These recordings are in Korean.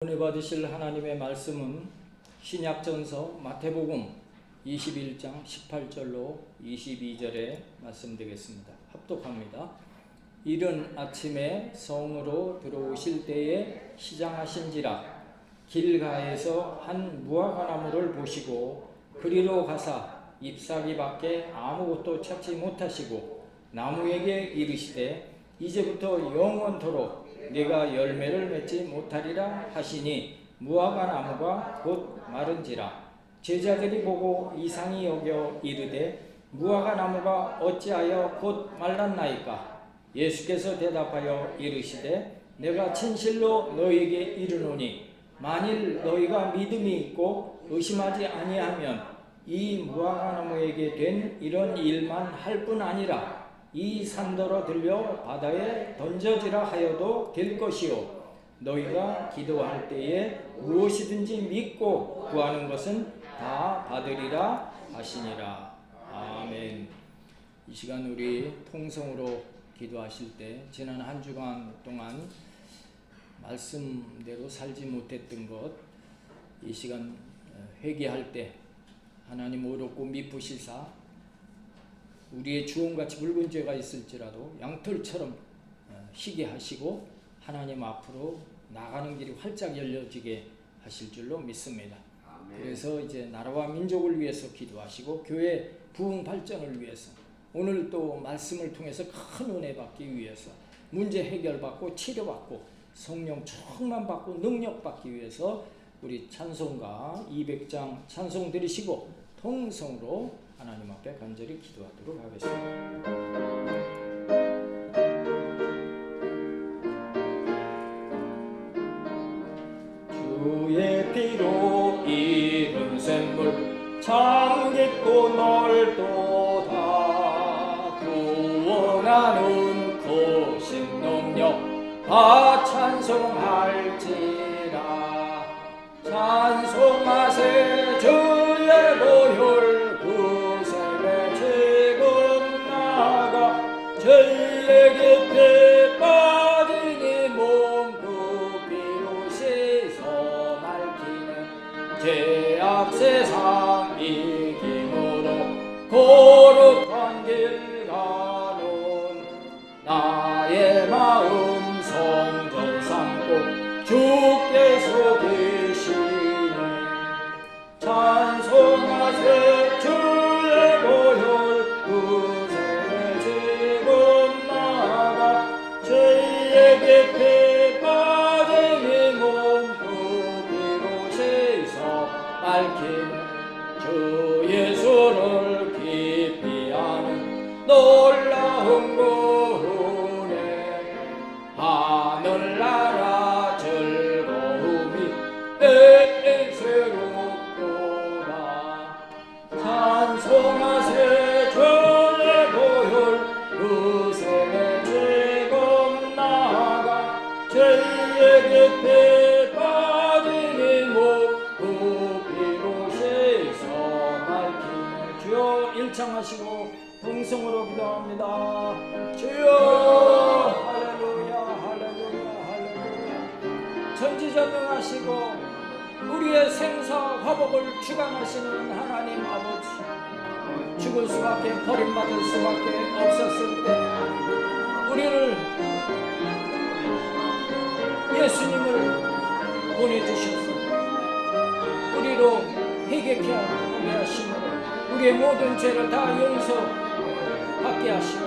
은혜 받으실 하나님의 말씀은 신약전서 마태복음 21장 18절로 22절의 말씀 되겠습니다. 합독합니다. 이른 아침에 성으로 들어오실 때에 시장하신지라 길가에서 한 무화과나무를 보시고 그리로 가사 잎사귀밖에 아무것도 찾지 못하시고 나무에게 이르시되 이제부터 영원토록 네가 열매를 맺지 못하리라 하시니 무화과 나무가 곧 마른지라. 제자들이 보고 이상히 여겨 이르되 무화과 나무가 어찌하여 곧 말랐나이까? 예수께서 대답하여 이르시되 내가 진실로 너희에게 이르노니 만일 너희가 믿음이 있고 의심하지 아니하면 이 무화과 나무에게 된 이런 일만 할 뿐 아니라 이 산더러 들려 바다에 던져지라 하여도 될 것이요 너희가 기도할 때에 무엇이든지 믿고 구하는 것은 다 받으리라 하시니라. 아멘. 이 시간 우리 통성으로 기도하실 때 지난 한 주간 동안 말씀대로 살지 못했던 것, 이 시간 회개할 때 하나님 어렵고 미쁘시사 우리의 주홍같이 붉은 죄가 있을지라도 양털처럼 희게 하시고 하나님 앞으로 나가는 길이 활짝 열려지게 하실 줄로 믿습니다. 아멘. 그래서 이제 나라와 민족을 위해서 기도하시고 교회 부흥 발전을 위해서 오늘 또 말씀을 통해서 큰 은혜 받기 위해서 문제 해결받고 치료받고 성령 충만 받고 능력 받기 위해서 우리 찬송가 200장 찬송 드리시고 통성으로 하나님 앞에 간절히 기도하도록 하겠습니다. 주의 피로 이룬 샘물 참 깊고 넓도다. 구원하는 거신 능력 다 찬송할지라. 찬송하세 주의 보혈 죄의 깊이 빠진 이 몸 그 피로 씻어 밝히는 죄악 세상 이김으로 거룩한 길 가는 나의 마음 성전 삼고 주께서 계시네. 찬송하세 주의 보혈 깊이 빠진 이 몸 그 피로 씻어 밝힌 주 예수를 깊이 아는 놀라운 구원에 하늘나라 즐거움이 내 새롭도다. 찬송하세 주의 보혈 그 샘의 죄의 깊이 빠진 이 몸 그 피로 씻어 밝히네. 주여 일창하시고 동성으로 기도합니다. 주여 할렐루야 할렐루야 할렐루야. 전지전능하시고 우리의 생사 화복을 주관하시는 하나님 아버지, 죽을 수밖에 버림받을 수밖에 없었을 때 우리를 예수님을 보내주셔서 우리로 회개케 하게 하시므로 우리의 모든 죄를 다 용서받게 하시고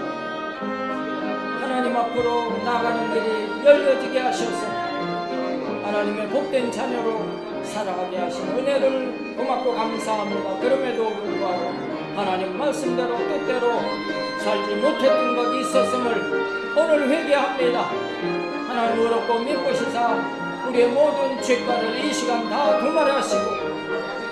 하나님 앞으로 나가는 길이 열려지게 하셔서 하나님의 복된 자녀로 살아가게 하신 은혜를 고맙고 감사합니다. 그럼에도 불구하고 하나님 말씀대로 뜻대로 살지 못했던 것이 있었음을 오늘 회개합니다. 하나님 어렵고 미쁘시사 우리의 모든 죄과를 이 시간 다 도말하시고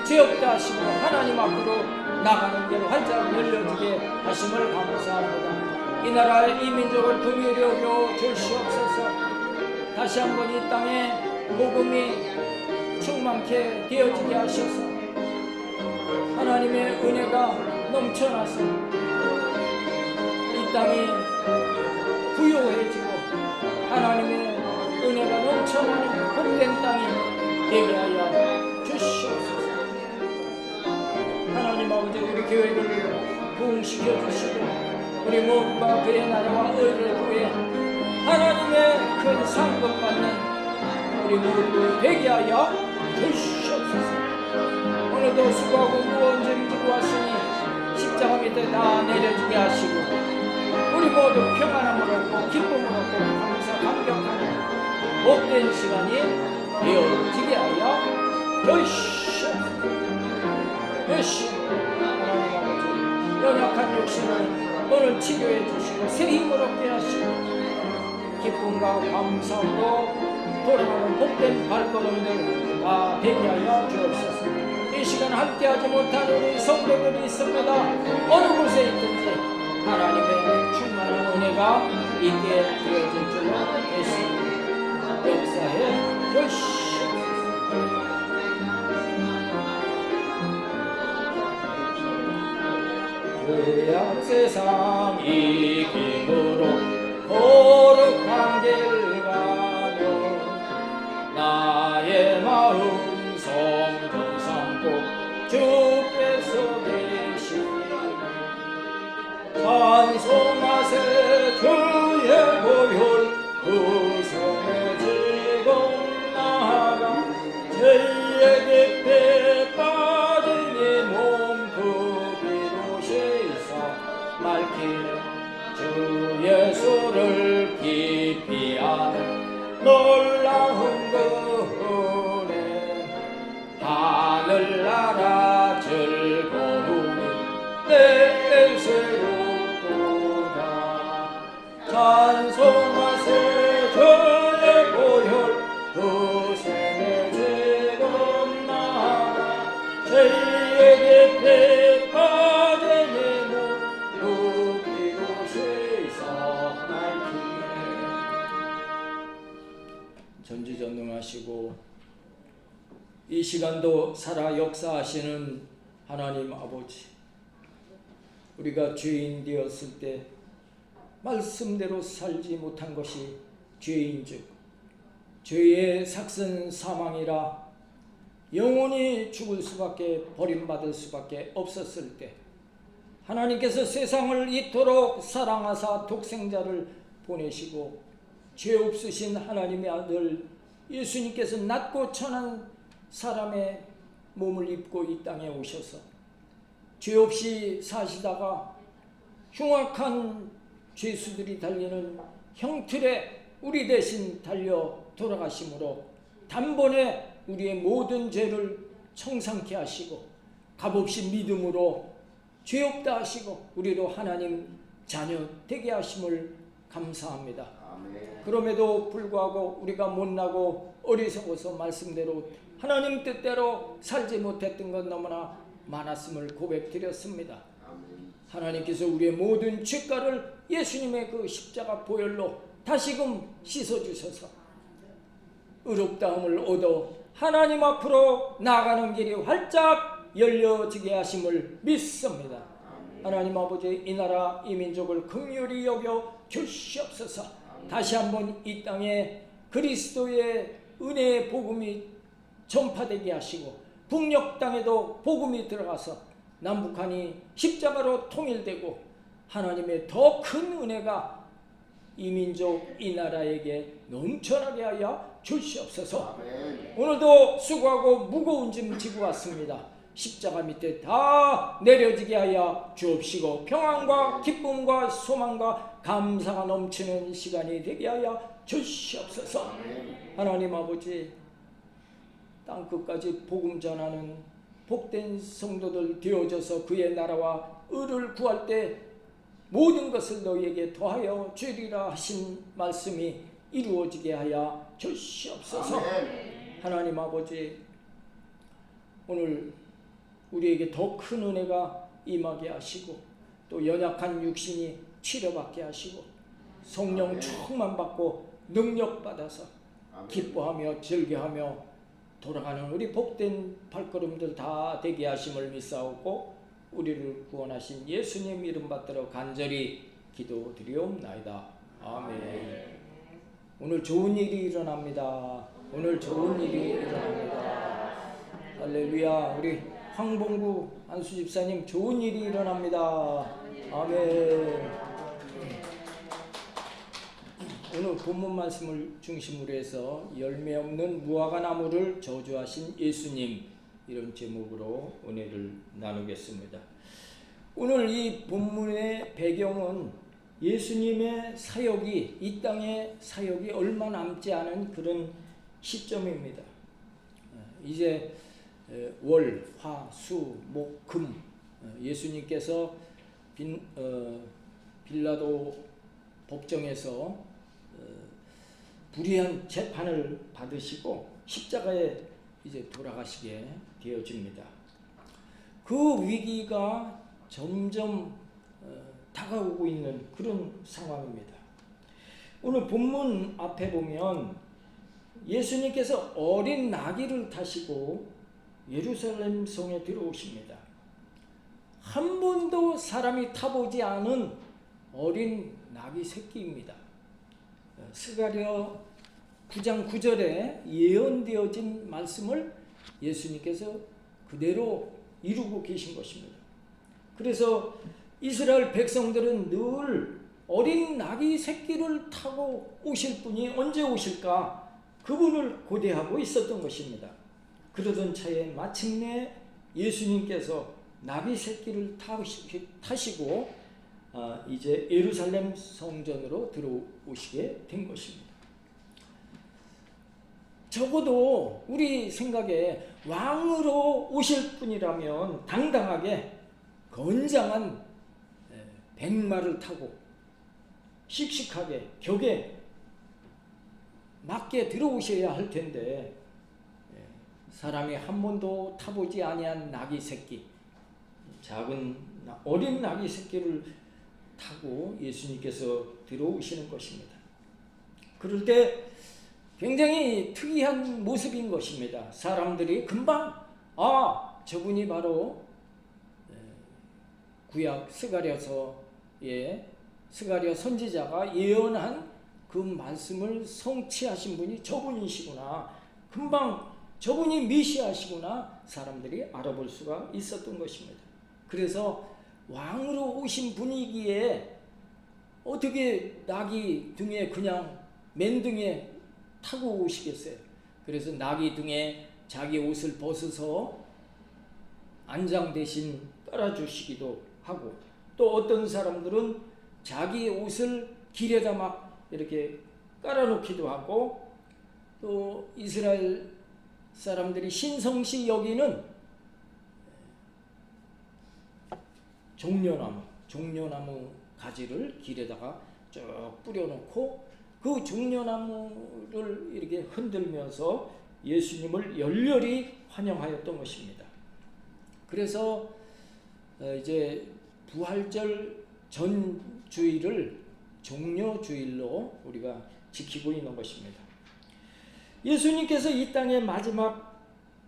죄 없다 하시고 하나님 앞으로 나가는 길 활짝 열려지게 하심을 감사합니다. 이 나라의 이 민족을 긍휼히 여겨 주시옵소서. 다시 한번 이 땅에 복음이 충만케 되어지게 하셔서 하나님의 은혜가 넘쳐나서 이 땅이 부요해지고 하나님의 은혜가 넘쳐나는 복된 땅이 되게 하여 주시옵소서. 하나님 아버지, 우리 교회를 부흥시켜 주시고 우리 모두가 그의 나라와 의를 구해 하나님의 큰 상급 받는 우리 모두 되게 하여 주시옵소서. 오늘도 수고하고 무거운 짐 지고 왔으니 십자가 밑에 다 내려지게 하시고 우리 모두 평안함을 얻고 기쁨을 얻고 감사 감격하는 복된 시간이 되어지게 하여 주시옵소서. 하나님 아버지, 연약한 육신을 오늘 치료해 주시고 새 힘을 얻게 하시고 기쁨과 감사로 돌아가는 복된 발걸음들 다 되게 하여 주옵소서. 이 시간 함께하지 못한 우리 성도들이 있습니다. 어느 곳에 있든지 하나님의 충만한 은혜가 있게 되어질 줄로 믿습니다. 역사해 주시옵소서. 죄악 세상 이김으로 거룩한 길 가며 나의 마음 성전 삼고 주께서 계시니 찬송하세 주의 보혈 그 손에 지금 나아가 죄의 깊에 빠진 이 몸 그 피로 씻어 맑히는 주 예수를 깊이 아는 놀라운 그 은혜 하늘나라 즐거움이 내세로 찬송하세 주의 보혈 그 손에 지금 나아가 죄의 깊에 빠진 이 몸 그 피로 씻어 맑히네. 전지전능하시고 이 시간도 살아 역사하시는 하나님 아버지, 우리가 죄인 되었을 때 말씀대로 살지 못한 것이 죄인즉 죄의 삭슨 사망이라 영원히 죽을 수밖에 버림받을 수밖에 없었을 때 하나님께서 세상을 이토록 사랑하사 독생자를 보내시고 죄 없으신 하나님의 아들 예수님께서 낮고 천한 사람의 몸을 입고 이 땅에 오셔서 죄 없이 사시다가 흉악한 죄수들이 달리는 형틀에 우리 대신 달려 돌아가심으로 단번에 우리의 모든 죄를 청산케 하시고 값없이 믿음으로 죄 없다 하시고 우리로 하나님 자녀 되게 하심을 감사합니다. 아멘. 그럼에도 불구하고 우리가 못나고 어리석어서 말씀대로 하나님 뜻대로 살지 못했던 것 너무나 많았음을 고백드렸습니다. 아멘. 하나님께서 우리의 모든 죄가를 예수님의 그 십자가 보혈로 다시금 씻어주셔서 의롭다함을 얻어 하나님 앞으로 나아가는 길이 활짝 열려지게 하심을 믿습니다. 하나님 아버지, 이 나라 이 민족을 긍휼히 여겨 주시옵소서. 다시 한번 이 땅에 그리스도의 은혜의 복음이 전파되게 하시고 북녘 땅에도 복음이 들어가서 남북한이 십자가로 통일되고 하나님의 더 큰 은혜가 이 민족 이 나라에게 넘쳐나게 하여 주시옵소서. 아멘. 오늘도 수고하고 무거운 짐 지고 왔습니다. 십자가 밑에 다 내려지게 하여 주옵시고 평안과 기쁨과 소망과 감사가 넘치는 시간이 되게 하여 주시옵소서. 아멘. 하나님 아버지, 땅끝까지 복음 전하는 복된 성도들 되어져서 그의 나라와 의를 구할 때 모든 것을 너희에게 더하여 주리라 하신 말씀이 이루어지게 하여 주시옵소서. 아멘. 하나님 아버지, 오늘 우리에게 더 큰 은혜가 임하게 하시고 또 연약한 육신이 치료받게 하시고 성령 충만받고 능력받아서 기뻐하며 즐겨하며 돌아가는 우리 복된 발걸음들 다 되게 하심을 믿사오고 우리를 구원하신 예수님 이름 받들어 간절히 기도드리옵나이다. 아멘. 오늘 좋은 일이 일어납니다. 오늘 좋은 일이 일어납니다. 할렐루야. 우리 황봉구 안수 집사님 좋은 일이 일어납니다. 아멘. 오늘 본문 말씀을 중심으로 해서 열매 없는 무화과 나무를 저주하신 예수님, 이런 제목으로 은혜를 나누겠습니다. 오늘 이 본문의 배경은 예수님의 사역이, 이 땅의 사역이 얼마 남지 않은 그런 시점입니다. 이제 월, 화, 수, 목, 금, 예수님께서 빌라도 법정에서 불의한 재판을 받으시고 십자가에 이제 돌아가시게 되어집니다. 그 위기가 점점 다가오고 있는 그런 상황입니다. 오늘 본문 앞에 보면 예수님께서 어린 나귀를 타시고 예루살렘 성에 들어오십니다. 한 번도 사람이 타보지 않은 어린 나귀 새끼입니다. 스가랴 9장 9절에 예언되어진 말씀을 예수님께서 그대로 이루고 계신 것입니다. 그래서 이스라엘 백성들은 늘 어린 나귀 새끼를 타고 오실 분이 언제 오실까, 그분을 고대하고 있었던 것입니다. 그러던 차에 마침내 예수님께서 나귀 새끼를 타시고 이제 예루살렘 성전으로 들어오시게 된 것입니다. 적어도 우리 생각에 왕으로 오실 분이라면 당당하게 건장한 백마를 타고 씩씩하게 격에 맞게 들어오셔야 할 텐데, 사람이 한 번도 타보지 아니한 나귀 새끼, 작은 어린 나귀 새끼를 타고 예수님께서 들어오시는 것입니다. 그럴 때 굉장히 특이한 모습인 것입니다. 사람들이 금방 저분이 바로 구약 스가랴서에 스가랴 선지자가 예언한 그 말씀을 성취하신 분이 저분이시구나, 금방 저분이 메시아시구나, 사람들이 알아볼 수가 있었던 것입니다. 그래서 왕으로 오신 분이기에 어떻게 나귀 등에 그냥 맨등에 타고 오시겠어요? 그래서 나귀 등에 자기 옷을 벗어서 안장 대신 깔아주시기도 하고, 또 어떤 사람들은 자기 옷을 길에다 막 이렇게 깔아놓기도 하고, 또 이스라엘 사람들이 신성시 여기는 종려나무 가지를 길에다가 쭉 뿌려놓고 그 종려나무를 이렇게 흔들면서 예수님을 열렬히 환영하였던 것입니다. 그래서 이제 부활절 전 주일을 종려주일로 우리가 지키고 있는 것입니다. 예수님께서 이 땅의 마지막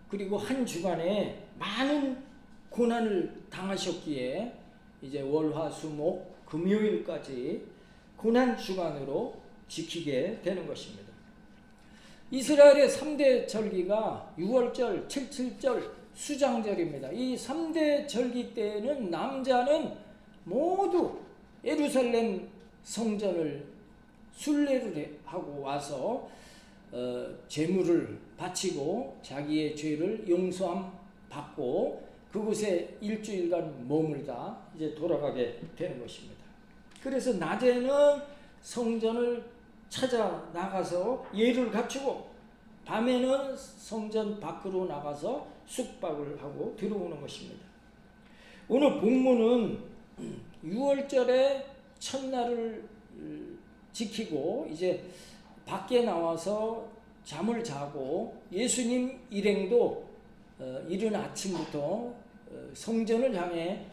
그리고 한 주간에 많은 고난을 당하셨기에 이제 월화수목 금요일까지 고난 주간으로 지키게 되는 것입니다. 이스라엘의 3대 절기가 6월절, 77절, 수장절입니다. 이 3대 절기 때에는 남자는 모두 예루살렘 성전을 순례를 하고 와서 제물을 바치고 자기의 죄를 용서함 받고 그곳에 일주일간 머물다 이제 돌아가게 되는 것입니다. 그래서 낮에는 성전을 찾아 나가서 예를 갖추고 밤에는 성전 밖으로 나가서 숙박을 하고 들어오는 것입니다. 오늘 본문은 6월절의 첫날을 지키고 이제 밖에 나와서 잠을 자고 예수님 일행도 이른 아침부터 성전을 향해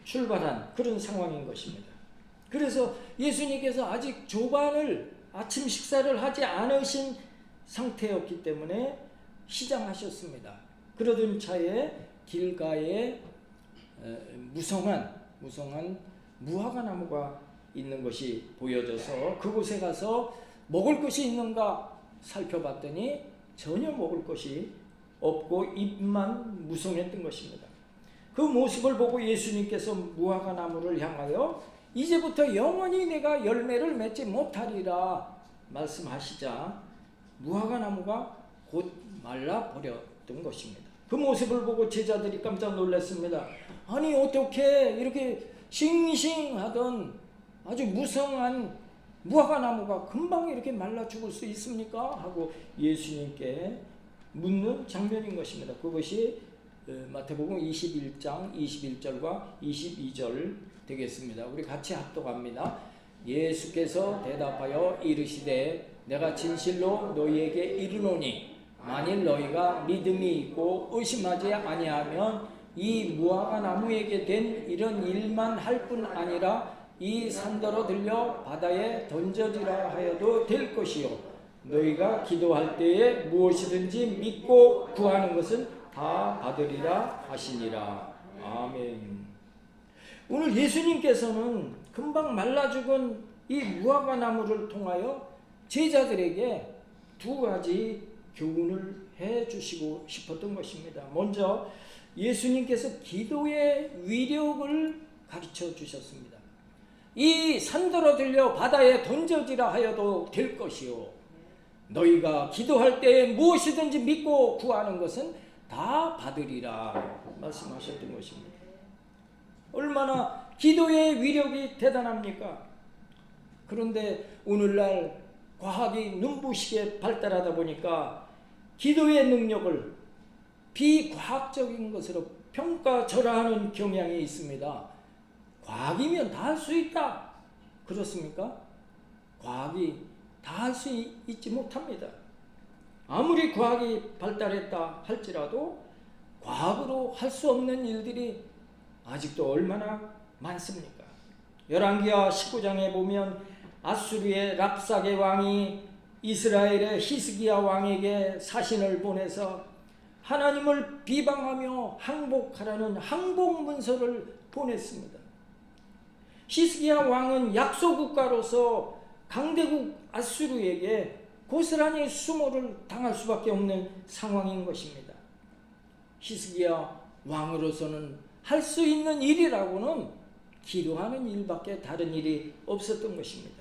출발한 그런 상황인 것입니다. 그래서 예수님께서 아직 조반을 아침 식사를 하지 않으신 상태였기 때문에 시장하셨습니다. 그러던 차에 길가에 무성한 무화과 나무가 있는 것이 보여져서 그곳에 가서 먹을 것이 있는가 살펴봤더니 전혀 먹을 것이 없고 입만 무성했던 것입니다. 그 모습을 보고 예수님께서 무화과 나무를 향하여 이제부터 영원히 내가 열매를 맺지 못하리라 말씀하시자 무화과 나무가 곧 말라버렸던 것입니다. 그 모습을 보고 제자들이 깜짝 놀랐습니다. 아니 어떻게 이렇게 싱싱하던 아주 무성한 무화과 나무가 금방 이렇게 말라 죽을 수 있습니까? 하고 예수님께 묻는 장면인 것입니다. 그것이 마태복음 21장 21절과 22절 되겠습니다. 우리 같이 합독합니다. 예수께서 대답하여 이르시되 내가 진실로 너희에게 이르노니 만일 너희가 믿음이 있고 의심하지 아니하면 이 무화과 나무에게 된 이런 일만 할 뿐 아니라 이 산더러 들려 바다에 던져지라 하여도 될 것이요 너희가 기도할 때에 무엇이든지 믿고 구하는 것은 다 받으리라 하시니라. 아멘. 오늘 예수님께서는 금방 말라 죽은 이 무화과 나무를 통하여 제자들에게 두 가지 교훈을 해 주시고 싶었던 것입니다. 먼저 예수님께서 기도의 위력을 가르쳐 주셨습니다. 이 산더러 들려 바다에 던져지라 하여도 될 것이요 너희가 기도할 때에 무엇이든지 믿고 구하는 것은 다 받으리라 말씀하셨던 것입니다. 얼마나 기도의 위력이 대단합니까? 그런데 오늘날 과학이 눈부시게 발달하다 보니까 기도의 능력을 비과학적인 것으로 평가절하하는 경향이 있습니다. 과학이면 다 할 수 있다. 그렇습니까? 과학이 다 할 수 있지 못합니다. 아무리 과학이 발달했다 할지라도 과학으로 할 수 없는 일들이 아직도 얼마나 많습니까? 열왕기하 19장에 보면 아수르의 랍사게 왕이 이스라엘의 히스기야 왕에게 사신을 보내서 하나님을 비방하며 항복하라는 항복 문서를 보냈습니다. 히스기야 왕은 약소국가로서 강대국 아수르에게 고스란히 수모를 당할 수밖에 없는 상황인 것입니다. 히스기야 왕으로서는 할 수 있는 일이라고는 기도하는 일밖에 다른 일이 없었던 것입니다.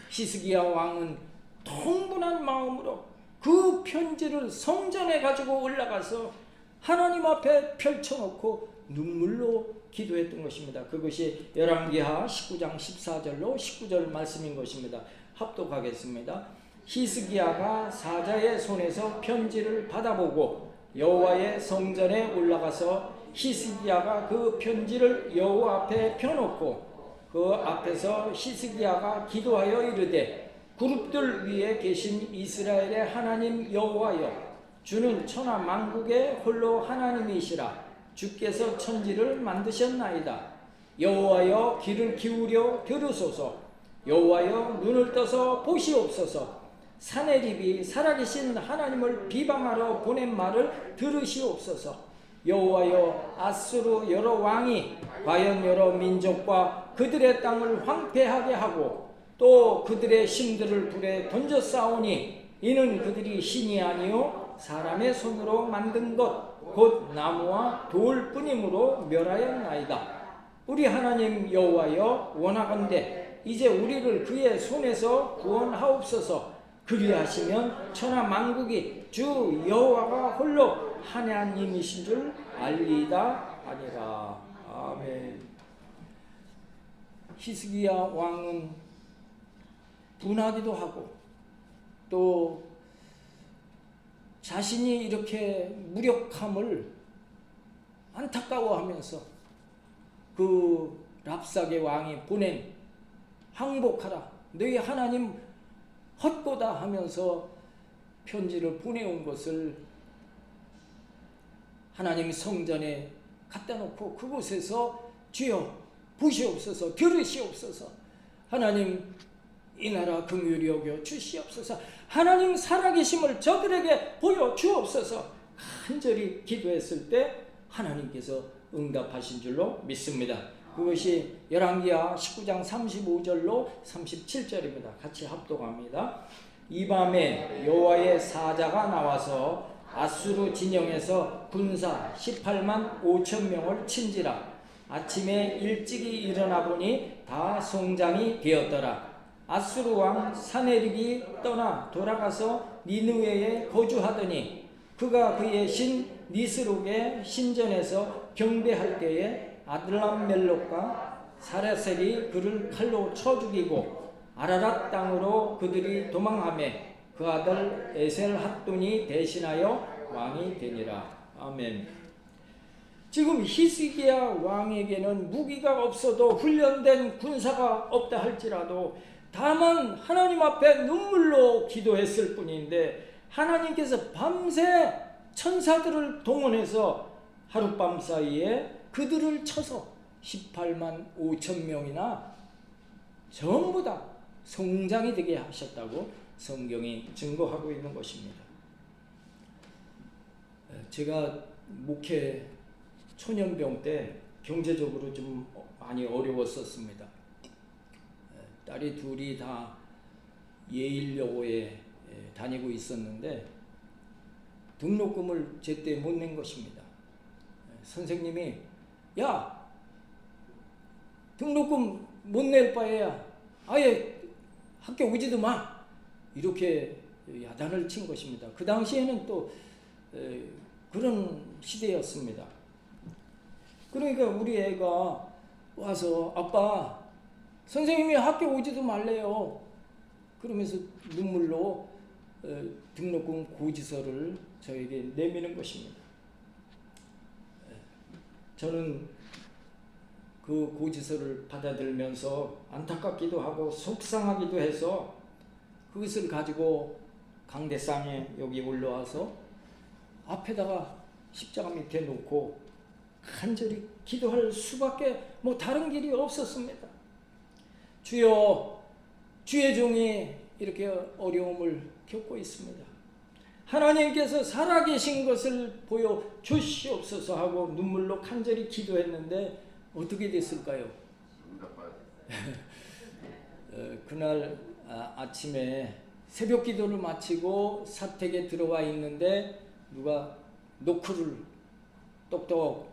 히스기야 왕은 통분한 마음으로 그 편지를 성전에 가지고 올라가서 하나님 앞에 펼쳐놓고 눈물로 기도했던 것입니다. 그것이 열왕기하 19장 14절로 19절 말씀인 것입니다. 합독하겠습니다. 히스기야가 사자의 손에서 편지를 받아보고 여호와의 성전에 올라가서 히스기야가 그 편지를 여호와 앞에 펴놓고 그 앞에서 히스기야가 기도하여 이르되 그룹들 위에 계신 이스라엘의 하나님 여호와여 주는 천하 만국의 홀로 하나님이시라 주께서 천지를 만드셨나이다. 여호와여 귀를 기울여 들으소서. 여호와여 눈을 떠서 보시옵소서. 사내립이 살아계신 하나님을 비방하러 보낸 말을 들으시옵소서. 여호와여 아수르 여러 왕이 과연 여러 민족과 그들의 땅을 황폐하게 하고 또 그들의 신들을 불에 던져 싸우니 이는 그들이 신이 아니요 사람의 손으로 만든 것 곧 나무와 돌 뿐이므로 멸하였나이다. 우리 하나님 여호와여 원하건대 이제 우리를 그의 손에서 구원하옵소서. 그리하시면 천하 만국이 주 여호와가 홀로 하나님이신 줄 알리이다 하니라. 아멘. 히스기야 왕은 분하기도 하고 또 자신이 이렇게 무력함을 안타까워하면서 그 랍사게 왕이 보낸 항복하라 너희 하나님 헛고다 하면서 편지를 보내온 것을 하나님 성전에 갖다 놓고 그곳에서 주여 보시옵소서 들으시옵소서 하나님 이 나라 긍휼히 여겨 주시옵소서 하나님 살아계심을 저들에게 보여주옵소서 간절히 기도했을 때 하나님께서 응답하신 줄로 믿습니다. 그것이 열왕기하 19장 35절로 37절입니다. 같이 합독합니다. 이 밤에 여호와의 사자가 나와서 아수르 진영에서 군사 18만 5천 명을 친지라. 아침에 일찍이 일어나 보니 다 송장이 되었더라. 아수르 왕 사네립이 떠나 돌아가서 니느웨에 거주하더니 그가 그의 신 니스록의 신전에서 경배할 때에 아들람멜록과 사레셀이 그를 칼로 쳐 죽이고 아라랏 땅으로 그들이 도망하매 그 아들 에셀핫돈이 대신하여 왕이 되니라. 아멘. 지금 히스기야 왕에게는 무기가 없어도 훈련된 군사가 없다 할지라도 다만 하나님 앞에 눈물로 기도했을 뿐인데 하나님께서 밤새 천사들을 동원해서 하룻밤 사이에 그들을 쳐서 18만 5천 명이나 전부 다 성장이 되게 하셨다고 성경이 증거하고 있는 것입니다. 제가 목회 초년병 때 경제적으로 좀 많이 어려웠었습니다. 딸이 둘이 다 예일여고에 다니고 있었는데 등록금을 제때 못 낸 것입니다. 선생님이 야, 등록금 못 낼 바에야 아예 학교 오지도 마, 이렇게 야단을 친 것입니다. 그 당시에는 또 그런 시대였습니다. 그러니까 우리 애가 와서 아빠, 선생님이 학교 오지도 말래요, 그러면서 눈물로 등록금 고지서를 저에게 내미는 것입니다. 저는 그 고지서를 받아들면서 안타깝기도 하고 속상하기도 해서 그것을 가지고 강대상에 여기 올라와서 앞에다가 십자가 밑에 놓고 간절히 기도할 수밖에 다른 길이 없었습니다. 주여, 주의 종이 이렇게 어려움을 겪고 있습니다. 하나님께서 살아계신 것을 보여 주시옵소서 하고 눈물로 간절히 기도했는데 어떻게 됐을까요? 그날 아침에 새벽 기도를 마치고 사택에 들어와 있는데 누가 노크를 똑똑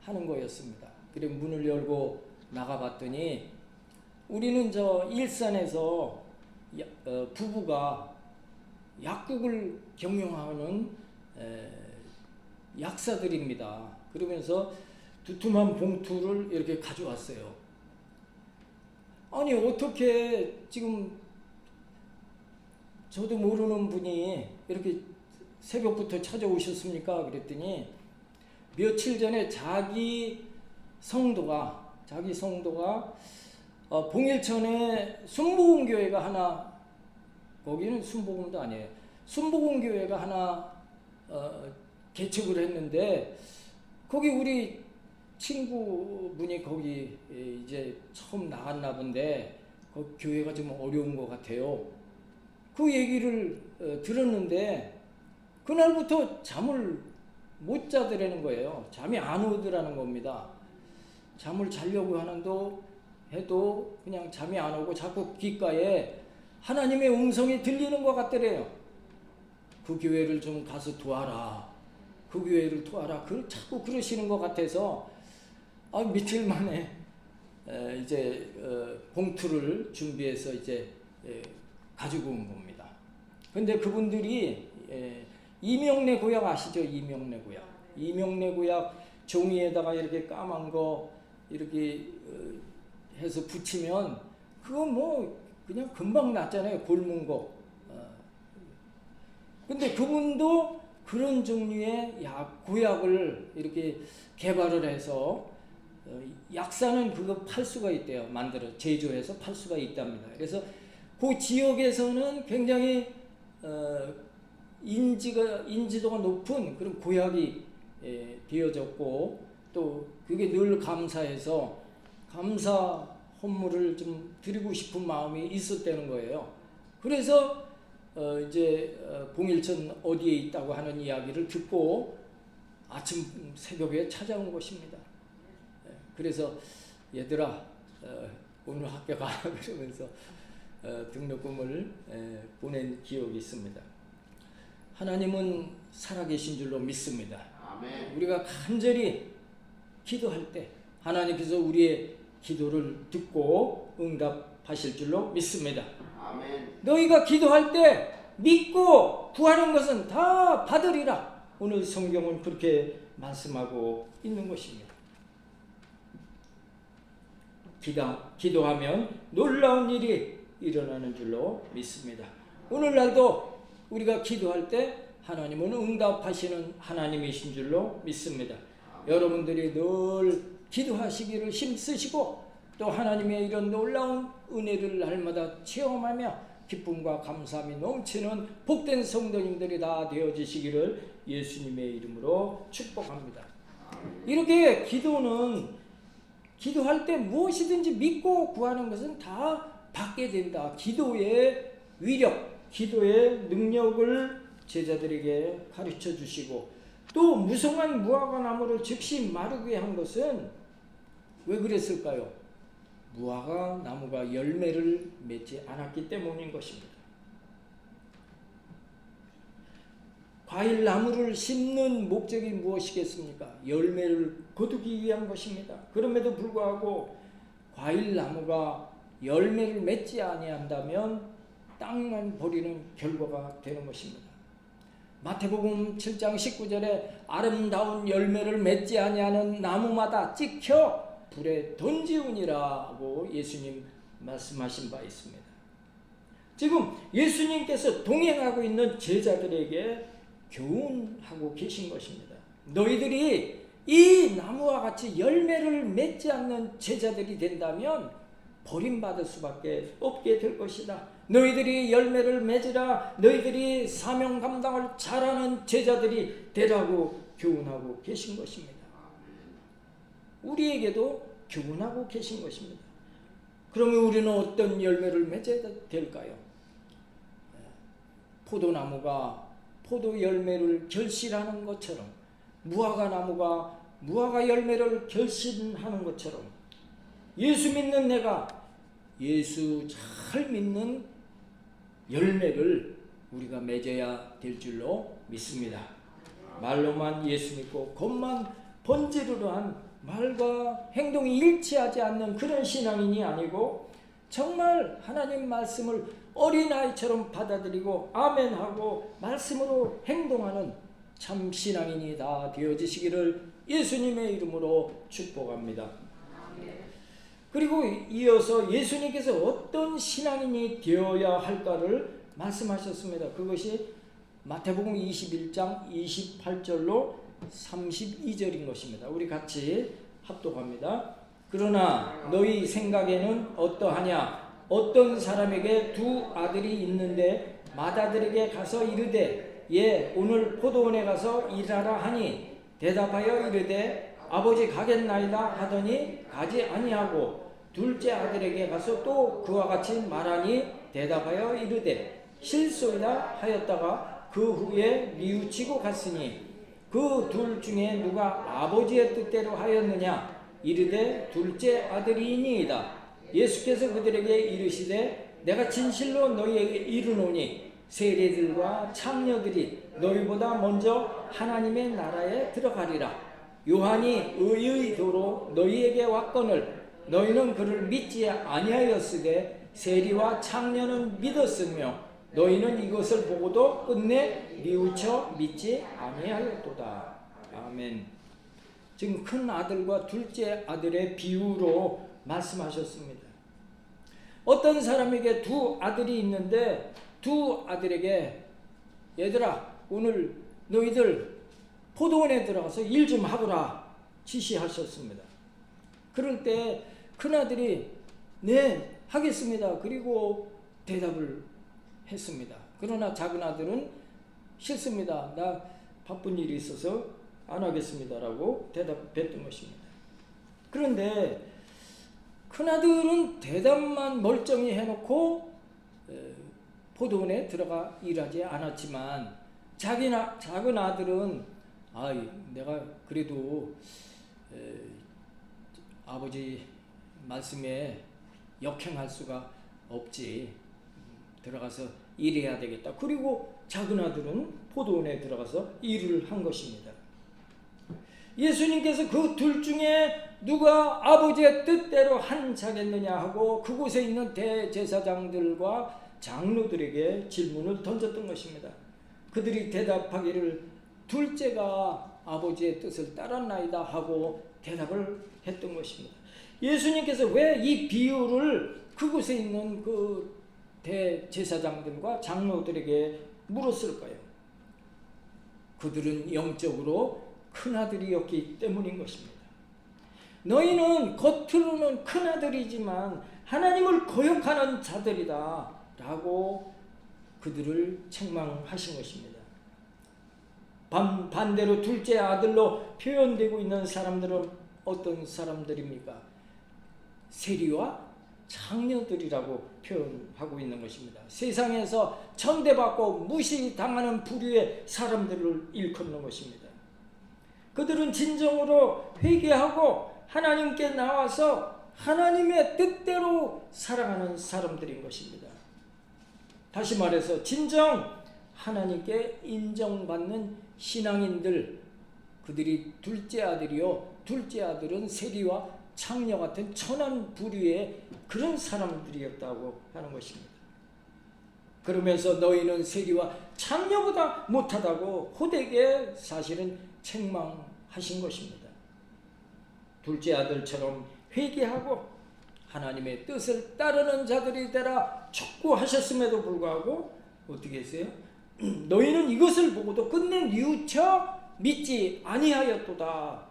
하는 거였습니다. 그래 문을 열고 나가봤더니 우리는 저 일산에서 부부가 약국을 경영하는 약사들입니다. 그러면서 두툼한 봉투를 이렇게 가져왔어요. 아니 어떻게 지금 저도 모르는 분이 이렇게 새벽부터 찾아오셨습니까? 그랬더니 며칠 전에 자기 성도가 봉일천에 순복음교회가 하나, 거기는 순복음도 아니에요, 순복음교회가 하나 개척을 했는데 거기 우리 친구분이 거기 이제 처음 나갔나 본데 그 교회가 좀 어려운 것 같아요. 그 얘기를 들었는데 그날부터 잠을 못 자더라는 거예요. 잠이 안 오더라는 겁니다. 잠을 자려고 해도 그냥 잠이 안 오고 자꾸 귓가에 하나님의 음성이 들리는 것 같더래요. 그 교회를 좀 가서 도와라, 그 교회를 도와라, 자꾸 그러시는 것 같아서 며칠 만에 이제 봉투를 준비해서 이제 가지고 온 겁니다. 근데 그분들이 이명래 구약 아시죠? 이명래 구약. 이명래 구약 종이에다가 이렇게 까만 거 이렇게 해서 붙이면 그거 그냥 금방 낫잖아요. 곪은 거. 근데 그분도 그런 종류의 구약을 이렇게 개발을 해서 약사는 그거 팔 수가 있대요. 만들어 제조해서 팔 수가 있답니다. 그래서 그 지역에서는 굉장히 인지도가 높은 그런 구약이 되어졌고 또 그게 늘 감사해서 감사 헌물을 좀 드리고 싶은 마음이 있었다는 거예요. 그래서 이제 봉일천 어디에 있다고 하는 이야기를 듣고 아침 새벽에 찾아온 것입니다. 그래서 얘들아 오늘 학교 가 그러면서 등록금을 보낸 기억이 있습니다. 하나님은 살아계신 줄로 믿습니다. 아멘. 우리가 간절히 기도할 때 하나님께서 우리의 기도를 듣고 응답하실 줄로 믿습니다. 아멘. 너희가 기도할 때 믿고 구하는 것은 다 받으리라. 오늘 성경은 그렇게 말씀하고 있는 것입니다. 기도하면 놀라운 일이 일어나는 줄로 믿습니다. 오늘날도 우리가 기도할 때 하나님은 응답하시는 하나님이신 줄로 믿습니다. 여러분들이 늘 기도하시기를 힘쓰시고 또 하나님의 이런 놀라운 은혜를 날마다 체험하며 기쁨과 감사함이 넘치는 복된 성도님들이 다 되어지시기를 예수님의 이름으로 축복합니다. 이렇게 기도할 때 무엇이든지 믿고 구하는 것은 다 받게 된다. 기도의 위력, 기도의 능력을 제자들에게 가르쳐 주시고 또 무성한 무화과 나무를 즉시 마르게 한 것은 왜 그랬을까요? 무화과 나무가 열매를 맺지 않았기 때문인 것입니다. 과일 나무를 심는 목적이 무엇이겠습니까? 열매를 거두기 위한 것입니다. 그럼에도 불구하고 과일 나무가 열매를 맺지 아니한다면 땅만 버리는 결과가 되는 것입니다. 마태복음 7장 19절에 아름다운 열매를 맺지 아니하는 나무마다 찍혀 불에 던지우니라고 예수님 말씀하신 바 있습니다. 지금 예수님께서 동행하고 있는 제자들에게 교훈하고 계신 것입니다. 너희들이 이 나무와 같이 열매를 맺지 않는 제자들이 된다면 버림받을 수밖에 없게 될 것이다. 너희들이 열매를 맺으라. 너희들이 사명 감당을 잘하는 제자들이 되라고 교훈하고 계신 것입니다. 우리에게도 교훈하고 계신 것입니다. 그러면 우리는 어떤 열매를 맺어야 될까요? 포도나무가 포도 열매를 결실하는 것처럼 무화과 나무가 무화과 열매를 결실하는 것처럼 예수 믿는 내가 예수 잘 믿는 열매를 우리가 맺어야 될 줄로 믿습니다. 말로만 예수 믿고 겉만 번지르르 한 말과 행동이 일치하지 않는 그런 신앙인이 아니고 정말 하나님 말씀을 어린아이처럼 받아들이고 아멘하고 말씀으로 행동하는 참 신앙인이 다 되어지시기를 예수님의 이름으로 축복합니다. 그리고 이어서 예수님께서 어떤 신앙인이 되어야 할까를 말씀하셨습니다. 그것이 마태복음 21장 28절로 32절인 것입니다. 우리 같이 합독합니다. 그러나 너희 생각에는 어떠하냐? 어떤 사람에게 두 아들이 있는데 맏아들에게 가서 이르되 예 오늘 포도원에 가서 일하라 하니 대답하여 이르되 아버지 가겠나이다 하더니 가지 아니하고 둘째 아들에게 가서 또 그와 같이 말하니 대답하여 이르되 실소이다 하였다가 그 후에 뉘우치고 갔으니 그 둘 중에 누가 아버지의 뜻대로 하였느냐? 이르되 둘째 아들이니이다. 예수께서 그들에게 이르시되 내가 진실로 너희에게 이르노니 세리들과 창녀들이 너희보다 먼저 하나님의 나라에 들어가리라. 요한이 의의 도로 너희에게 왔거늘 너희는 그를 믿지 아니하였으되 세리와 창녀는 믿었으며 너희는 이것을 보고도 끝내 뉘우쳐 믿지 아니하였도다. 아멘. 지금 큰 아들과 둘째 아들의 비유로 말씀하셨습니다. 어떤 사람에게 두 아들이 있는데 두 아들에게 얘들아 오늘 너희들 포도원에 들어가서 일 좀 하거라 지시하셨습니다. 그럴 때 큰아들이 네 하겠습니다. 그리고 대답을 했습니다. 그러나 작은 아들은 싫습니다. 나 바쁜 일이 있어서 안 하겠습니다. 라고 대답했던 것입니다. 그런데 큰아들은 대답만 멀쩡히 해놓고 포도원에 들어가 일하지 않았지만 작은 아들은 내가 그래도 아버지 말씀에 역행할 수가 없지. 들어가서 일해야 되겠다. 그리고 작은 아들은 포도원에 들어가서 일을 한 것입니다. 예수님께서 그 둘 중에 누가 아버지의 뜻대로 한 자겠느냐 하고 그곳에 있는 대제사장들과 장로들에게 질문을 던졌던 것입니다. 그들이 대답하기를 둘째가 아버지의 뜻을 따랐나이다 하고 대답을 했던 것입니다. 예수님께서 왜 이 비유를 그곳에 있는 그 대제사장들과 장로들에게 물었을까요? 그들은 영적으로 큰아들이었기 때문인 것입니다. 너희는 겉으로는 큰아들이지만 하나님을 거역하는 자들이다 라고 그들을 책망하신 것입니다. 반대로 둘째 아들로 표현되고 있는 사람들은 어떤 사람들입니까? 세리와 창녀들이라고 표현하고 있는 것입니다. 세상에서 천대받고 무시당하는 부류의 사람들을 일컫는 것입니다. 그들은 진정으로 회개하고 하나님께 나와서 하나님의 뜻대로 살아가는 사람들인 것입니다. 다시 말해서 진정 하나님께 인정받는 신앙인들, 그들이 둘째 아들이요, 둘째 아들은 세리와 창녀 같은 천한 부류의 그런 사람들이었다고 하는 것입니다. 그러면서 너희는 세리와 창녀보다 못하다고 호되게 사실은 책망하신 것입니다. 둘째 아들처럼 회개하고 하나님의 뜻을 따르는 자들이 되라 촉구하셨음에도 불구하고 어떻게 했어요? 너희는 이것을 보고도 끝내 뉘우쳐 믿지 아니하였도다.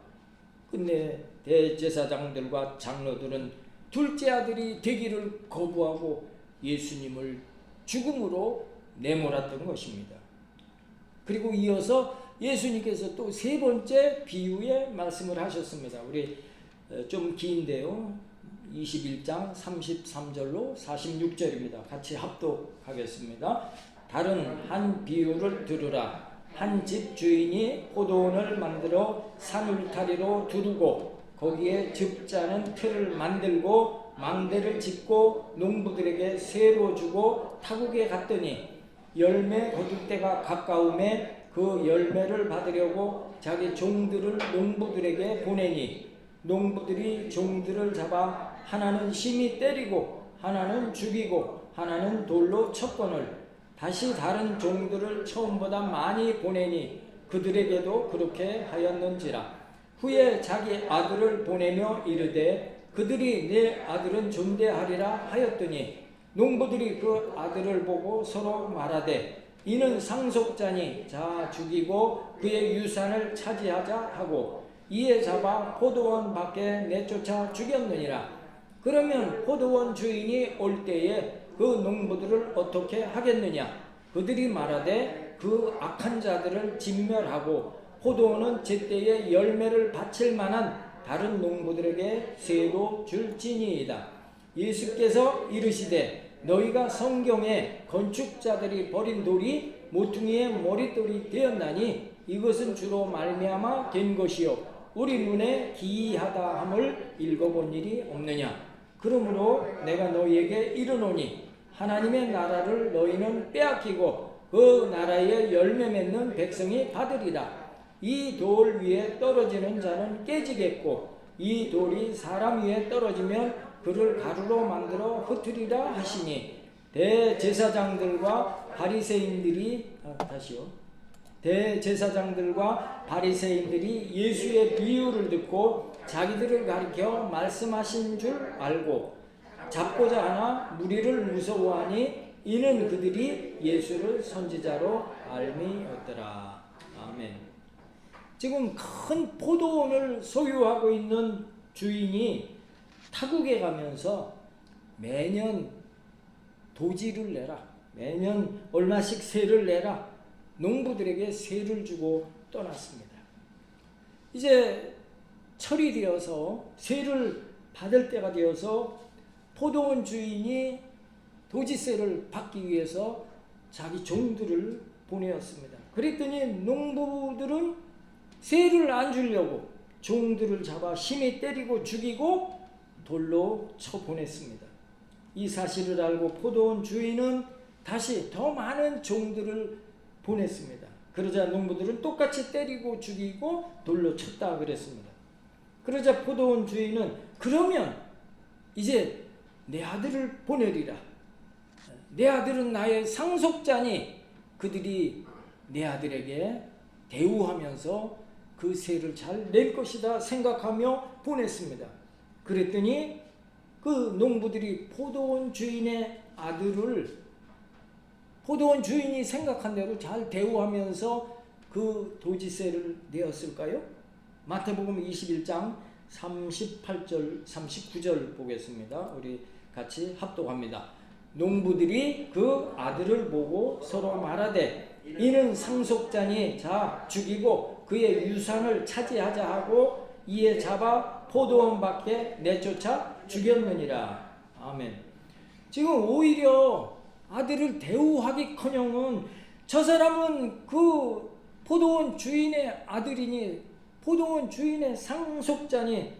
끝내 대제사장들과 장로들은 둘째 아들이 되기를 거부하고 예수님을 죽음으로 내몰았던 것입니다. 그리고 이어서 예수님께서 또 세 번째 비유의 말씀을 하셨습니다. 우리 좀 긴데요. 21장 33절로 46절입니다. 같이 합독하겠습니다. 다른 한 비유를 들으라. 한 집 주인이 포도원을 만들어 산 울타리로 두르고 거기에 즙자는 틀을 만들고 망대를 짓고 농부들에게 세로 주고 타국에 갔더니 열매 거둘 때가 가까움에 그 열매를 받으려고 자기 종들을 농부들에게 보내니 농부들이 종들을 잡아 하나는 심히 때리고 하나는 죽이고 하나는 돌로 쳤거늘 다시 다른 종들을 처음보다 많이 보내니 그들에게도 그렇게 하였는지라. 후에 자기 아들을 보내며 이르되 그들이 내 아들은 존대하리라 하였더니 농부들이 그 아들을 보고 서로 말하되 이는 상속자니 자 죽이고 그의 유산을 차지하자 하고 이에 잡아 포도원 밖에 내쫓아 죽였느니라. 그러면 포도원 주인이 올 때에 그 농부들을 어떻게 하겠느냐? 그들이 말하되 그 악한 자들을 진멸하고 포도원은 제때에 열매를 바칠 만한 다른 농부들에게 세로 줄지니이다. 예수께서 이르시되 너희가 성경에 건축자들이 버린 돌이 모퉁이의 머릿돌이 되었나니 이것은 주로 말미암아 된 것이요 우리 눈에 기이하다 함을 읽어본 일이 없느냐. 그러므로 내가 너희에게 이르노니 하나님의 나라를 너희는 빼앗기고 그 나라의 열매 맺는 백성이 받으리라. 이 돌 위에 떨어지는 자는 깨지겠고 이 돌이 사람 위에 떨어지면 그를 가루로 만들어 흩으리라 하시니 대제사장들과 바리새인들이 예수의 비유를 듣고 자기들을 가리켜 말씀하신 줄 알고 잡고자 하나 무리를 무서워하니 이는 그들이 예수를 선지자로 알미었더라. 아멘. 지금 큰 포도원을 소유하고 있는 주인이 타국에 가면서 매년 도지를 내라, 매년 얼마씩 세를 내라, 농부들에게 세를 주고 떠났습니다. 이제 철이 되어서 세를 받을 때가 되어서 포도원 주인이 도지세를 받기 위해서 자기 종들을 보내었습니다. 그랬더니 농부들은 세를 안 주려고 종들을 잡아 심히 때리고 죽이고 돌로 쳐보냈습니다. 이 사실을 알고 포도원 주인은 다시 더 많은 종들을 보냈습니다. 그러자 농부들은 똑같이 때리고 죽이고 돌로 쳤다 그랬습니다. 그러자 포도원 주인은 그러면 이제 내 아들을 보내리라. 내 아들은 나의 상속자니 그들이 내 아들에게 대우하면서 그 세를 잘 낼 것이다 생각하며 보냈습니다. 그랬더니 그 농부들이 포도원 주인의 아들을 포도원 주인이 생각한 대로 잘 대우하면서 그 도지세를 내었을까요? 마태복음 21장 38절 39절 보겠습니다. 우리 같이 합독합니다. 농부들이 그 아들을 보고 서로 말하되 이는 상속자니 자 죽이고 그의 유산을 차지하자 하고 이에 잡아 포도원 밖에 내쫓아 죽였느니라. 아멘. 지금 오히려 아들을 대우하기커녕은 저 사람은 그 포도원 주인의 아들이니 포도원 주인의 상속자니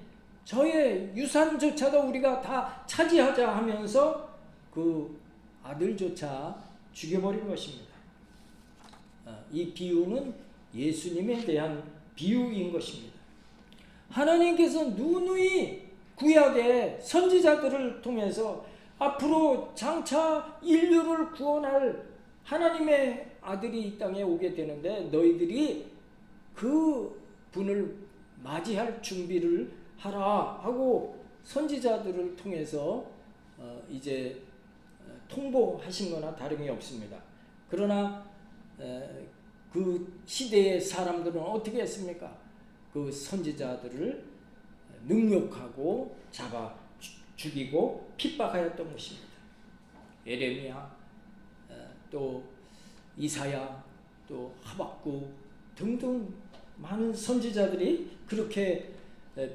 저의 유산조차도 우리가 다 차지하자 하면서 그 아들조차 죽여버린 것입니다. 이 비유는 예수님에 대한 비유인 것입니다. 하나님께서 누누이 구약의 선지자들을 통해서 앞으로 장차 인류를 구원할 하나님의 아들이 이 땅에 오게 되는데 너희들이 그 분을 맞이할 준비를 하라 하고 선지자들을 통해서 이제 통보하신 거나 다름이 없습니다. 그러나 그 시대의 사람들은 어떻게 했습니까? 그 선지자들을 능욕하고 잡아 죽이고 핍박하였던 것입니다. 예레미야, 또 이사야, 또 하박국 등등 많은 선지자들이 그렇게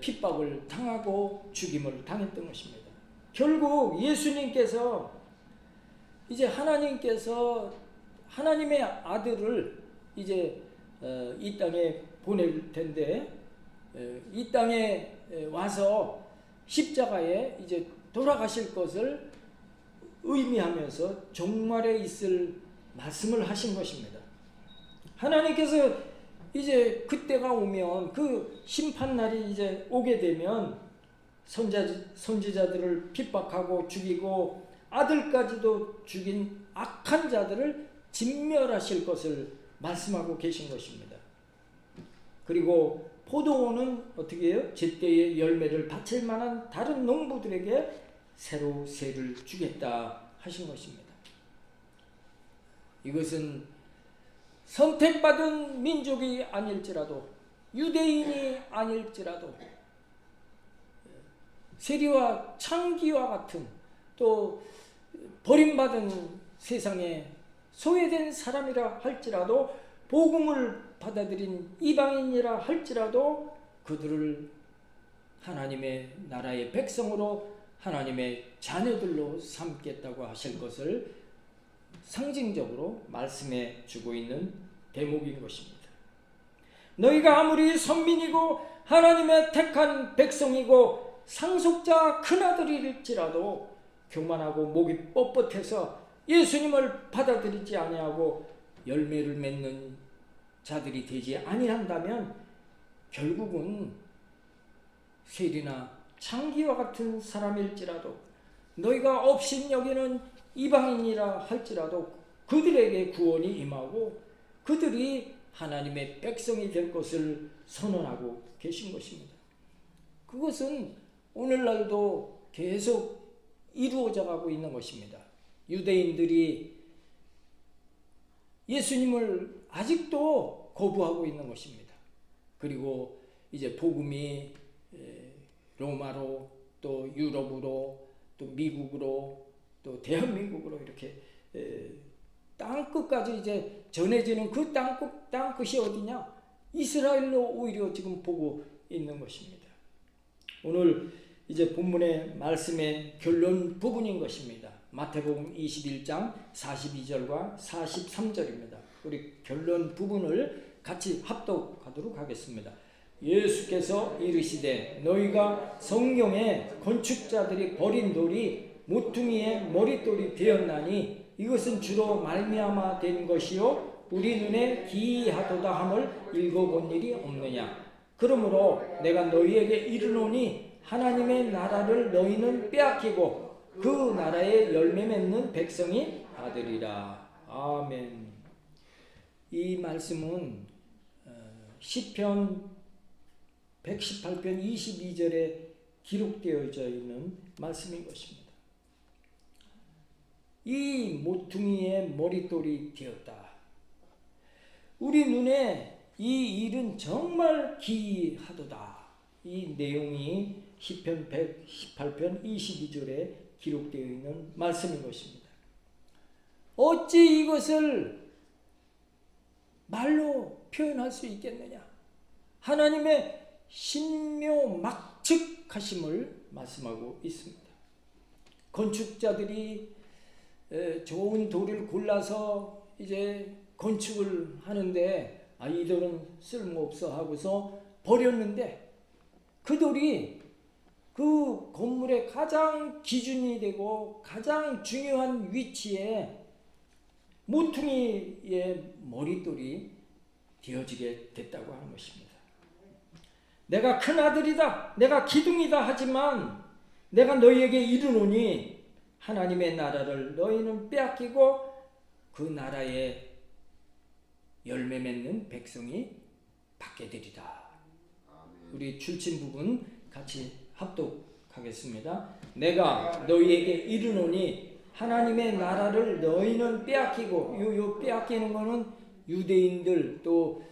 핍박을 당하고 죽임을 당했던 것입니다. 결국 예수님께서 이제 하나님께서 하나님의 아들을 이제 이 땅에 보낼 텐데 이 땅에 와서 십자가에 이제 돌아가실 것을 의미하면서 종말에 있을 말씀을 하신 것입니다. 하나님께서 이제 그때가 오면 그 심판날이 이제 오게 되면 선지자들을 핍박하고 죽이고 아들까지도 죽인 악한 자들을 진멸하실 것을 말씀하고 계신 것입니다. 그리고 포도원은 어떻게 해요? 제때에 열매를 바칠 만한 다른 농부들에게 새로 세를 주겠다 하신 것입니다. 이것은 선택받은 민족이 아닐지라도 유대인이 아닐지라도 세리와 창기와 같은 또 버림받은 세상에 소외된 사람이라 할지라도 복음을 받아들인 이방인이라 할지라도 그들을 하나님의 나라의 백성으로 하나님의 자녀들로 삼겠다고 하실 것을 상징적으로 말씀해 주고 있는 대목인 것입니다. 너희가 아무리 선민이고 하나님의 택한 백성이고 상속자 큰아들일지라도 교만하고 목이 뻣뻣해서 예수님을 받아들이지 아니하고 열매를 맺는 자들이 되지 아니한다면 결국은 세리나 창기와 같은 사람일지라도 너희가 업신여기는 이방인이라 할지라도 그들에게 구원이 임하고 그들이 하나님의 백성이 될 것을 선언하고 계신 것입니다. 그것은 오늘날도 계속 이루어져 가고 있는 것입니다. 유대인들이 예수님을 아직도 거부하고 있는 것입니다. 그리고 이제 복음이 로마로 또 유럽으로 또 미국으로 또 대한민국으로 이렇게 땅끝까지 이제 전해지는 그 땅끝이 어디냐? 이스라엘로 오히려 지금 보고 있는 것입니다. 오늘 이제 본문의 말씀의 결론 부분인 것입니다. 마태복음 21장 42절과 43절입니다. 우리 결론 부분을 같이 합독하도록 하겠습니다. 예수께서 이르시되 너희가 성경에 건축자들이 버린 돌이 모퉁이의 머릿돌이 되었나니 이것은 주로 말미암아 된 것이요 우리 눈에 기이하도다 함을 읽어본 일이 없느냐. 그러므로 내가 너희에게 이르노니 하나님의 나라를 너희는 빼앗기고 그 나라에 열매 맺는 백성이 받으리라. 아멘. 이 말씀은 시편 118편 22절에 기록되어져 있는 말씀인 것입니다. 이 모퉁이의 머릿돌이 되었다. 우리 눈에 이 일은 정말 기이하도다. 이 내용이 시편 118편 22절에 기록되어 있는 말씀인 것입니다. 어찌 이것을 말로 표현할 수 있겠느냐? 하나님의 신묘막측하심을 말씀하고 있습니다. 건축자들이 좋은 돌을 골라서 이제 건축을 하는데 이 돌은 쓸모없어 하고서 버렸는데 그 돌이 그 건물의 가장 기준이 되고 가장 중요한 위치에 모퉁이의 머릿돌이 되어지게 됐다고 하는 것입니다. 내가 큰 아들이다, 내가 기둥이다 하지만 내가 너희에게 이르노니 하나님의 나라를 너희는 빼앗기고 그 나라에 열매 맺는 백성이 받게 되리라. 우리 출신 부분 같이 합독하겠습니다. 내가 너희에게 이르노니 하나님의 나라를 너희는 빼앗기고, 요 빼앗기는 거는 유대인들 또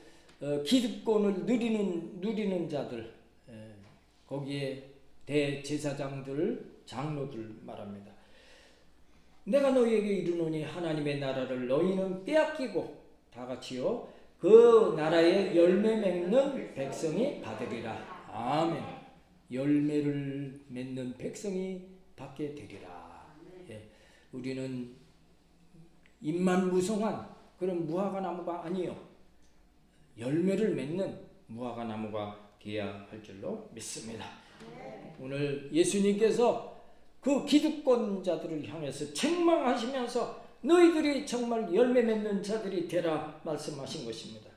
기득권을 누리는 자들, 거기에 대제사장들, 장로들 말합니다. 내가 너희에게 이르노니 하나님의 나라를 너희는 빼앗기고, 다 같이요, 그 나라에 열매 맺는 백성이 받으리라. 아멘. 열매를 맺는 백성이 받게 되리라. 예. 우리는 잎만 무성한 그런 무화과 나무가 아니요, 열매를 맺는 무화과 나무가 되어야 할 줄로 믿습니다. 오늘 예수님께서 그 기득권자들을 향해서 책망하시면서 너희들이 정말 열매 맺는 자들이 되라 말씀하신 것입니다.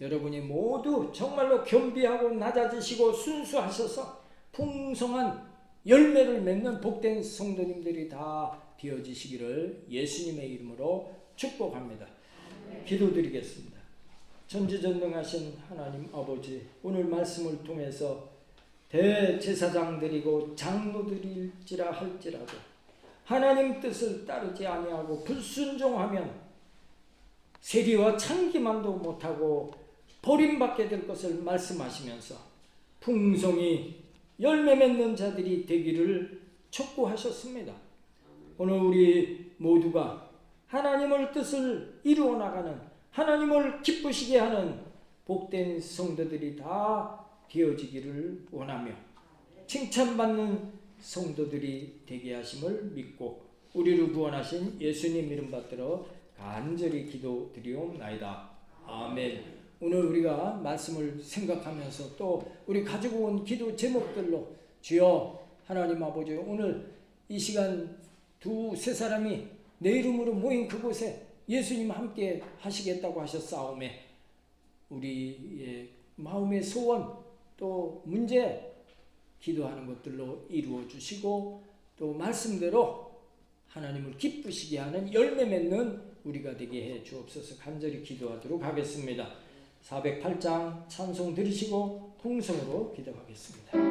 여러분이 모두 정말로 겸비하고 낮아지시고 순수하셔서 풍성한 열매를 맺는 복된 성도님들이 다 되어지시기를 예수님의 이름으로 축복합니다. 기도드리겠습니다. 전지전능하신 하나님 아버지, 오늘 말씀을 통해서 대제사장들이고 장로들일지라 할지라도 하나님 뜻을 따르지 아니하고 불순종하면 세리와 찬기만도 못하고 버림받게 될 것을 말씀하시면서 풍성히 열매 맺는 자들이 되기를 촉구하셨습니다. 오늘 우리 모두가 하나님의 뜻을 이루어 나가는, 하나님을 기쁘시게 하는 복된 성도들이 다 되어지기를 원하며 칭찬받는 성도들이 되게 하심을 믿고 우리를 구원하신 예수님 이름 받들어 간절히 기도드리옵나이다. 아멘. 오늘 우리가 말씀을 생각하면서 또 우리 가지고 온 기도 제목들로 주여 하나님 아버지, 오늘 이 시간 두세 사람이 내 이름으로 모인 그곳에 예수님 함께 하시겠다고 하셨사오매 우리의 마음의 소원 또 문제 기도하는 것들로 이루어 주시고 또 말씀대로 하나님을 기쁘시게 하는 열매 맺는 우리가 되게 해 주옵소서. 간절히 기도하도록 하겠습니다. 408장 찬송 들으시고 통성으로 기도하겠습니다.